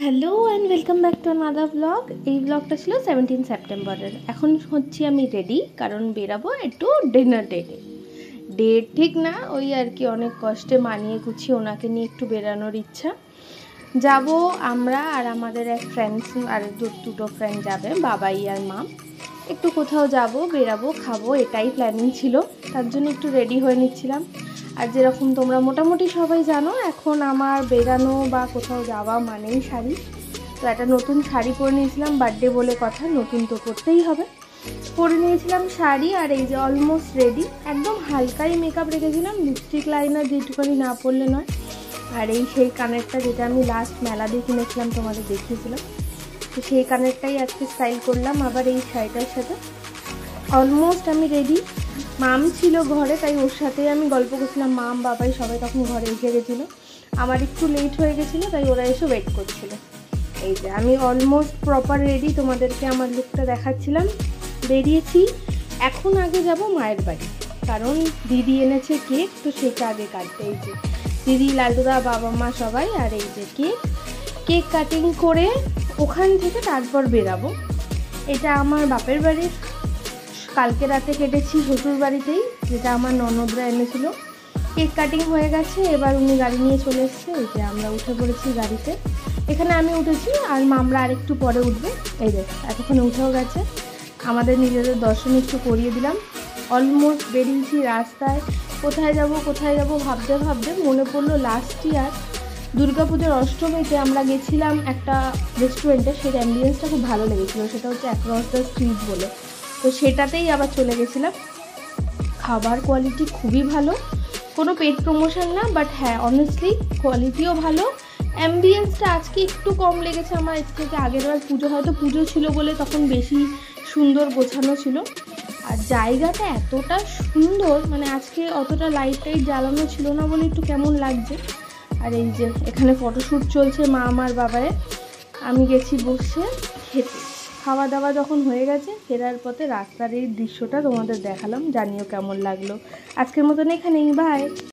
Hello and welcome back to another blog. এই ব্লগটা ছিল 17 সেপ্টেম্বরের। এখন হচ্ছি আমি রেডি, কারণ বেরাবো একটু ডিনার ডেটে। ডেট ঠিক না, ওই আর কি অনেক কষ্টে মানিয়ে গুছিয়ে ওনাকে নিয়ে একটু বেরানোর ইচ্ছা। যাব আমরা আর আমাদের এক ফ্রেন্ডস, আর দুটো ফ্রেন্ড যাবে, বাবাই আর মা। একটু কোথাও যাব, বেরাবো, খাবো, এটাই প্ল্যানিং ছিল। তার জন্য একটু রেডি হয়ে নিচ্ছিলাম। আর যেরকম তোমরা মোটামুটি সবাই জানো, এখন আমার বেরানো বা কোথাও যাওয়া মানেই শাড়ি। তো একটা নতুন শাড়ি পরে নিয়েছিলাম, বার্থডে বলে কথা, নতুন তো করতেই হবে। পরে নিয়েছিলাম শাড়ি, আর এই যে অলমোস্ট রেডি। একদম হালকাই মেকআপ রেখেছিলাম, লিপস্টিক লাইনার যেটুখানি না পরলে নয়। আর এই সেই কানেরটা, যেটা আমি লাস্ট মেলা দিয়ে কিনেছিলাম, তোমাদের দেখিয়েছিলাম। তো সেই কানেরটাই আজকে স্টাইল করলাম আবার এই শাড়িটার সাথে। অলমোস্ট আমি রেডি। মাম ছিল ঘরে, তাই ওর সাথেই আমি গল্প করছিলাম। মাম বাবাই সবাই তখন ঘরে এসে গেছিলো। আমার একটু লেট হয়ে গেছিলো, তাই ওরা এসে ওয়েট করছিল। এই যে আমি অলমোস্ট প্রপার রেডি, তোমাদেরকে আমার লুকটা দেখাচ্ছিলাম। বেরিয়েছি। এখন আগে যাব মায়ের বাড়ি, কারণ দিদি এনেছে কেক, তো সেটা আগে কাটতে। এই যে দিদি, লালুদা, বাবা মা সবাই, আর এই যে কেক কাটিং করে ওখান থেকে তারপর বেরাবো। এটা আমার বাপের বাড়ির, কালকে রাতে কেটেছি শ্বশুর বাড়িতেই, যেটা আমার ননদরা এনেছিল। কেক কাটিং হয়ে গেছে, এবার উনি গাড়ি নিয়ে চলে এসছে। এই যে আমরা উঠে পড়েছি গাড়িতে। এখানে আমি উঠেছি, আর মামরা আরেকটু পরে উঠবে। এই যে এতক্ষণে উঠেও গেছে। আমাদের নিজেদের দর্শন একটু করিয়ে দিলাম। অলমোস্ট বেরিয়েছি রাস্তায়। কোথায় যাব ভাবতে ভাবতে মনে পড়লো লাস্ট ইয়ার দুর্গাপুজোর অষ্টমীতে আমরা গেছিলাম একটা রেস্টুরেন্টে। সেই অ্যাম্বিয়েন্সটা খুব ভালো লেগেছিলো, সেটা হচ্ছে অ্যাক্রস দ্য স্ট্রিট বলে। তো সেটাতেই আবার চলে গেছিলাম। খাবার কোয়ালিটি খুবই ভালো, কোনো পেড প্রমোশন না, বাট হ্যাঁ অনেস্টলি কোয়ালিটিও ভালো। অ্যাম্বিয়েন্সটা আজকে একটু কম লেগেছে আমার, এর থেকে আগের বার পুজো ছিল বলে তখন বেশি সুন্দর গোছানো ছিল। আর জায়গাটা এতটা সুন্দর, মানে আজকে অতটা লাইট জ্বালানো ছিল না বলে একটু কেমন লাগছে। আর এই যে এখানে ফটোশ্যুট চলছে মা আমার বাবারে। আমি গেছি বসে খেতে। খাওয়া দাওয়া যখন হয়ে গেছে, ফেরার পথে রাস্তার এই দৃশ্যটা তোমাদের দেখালাম। জানিও কেমন লাগলো। আজকের মতন এখানেই, বাই।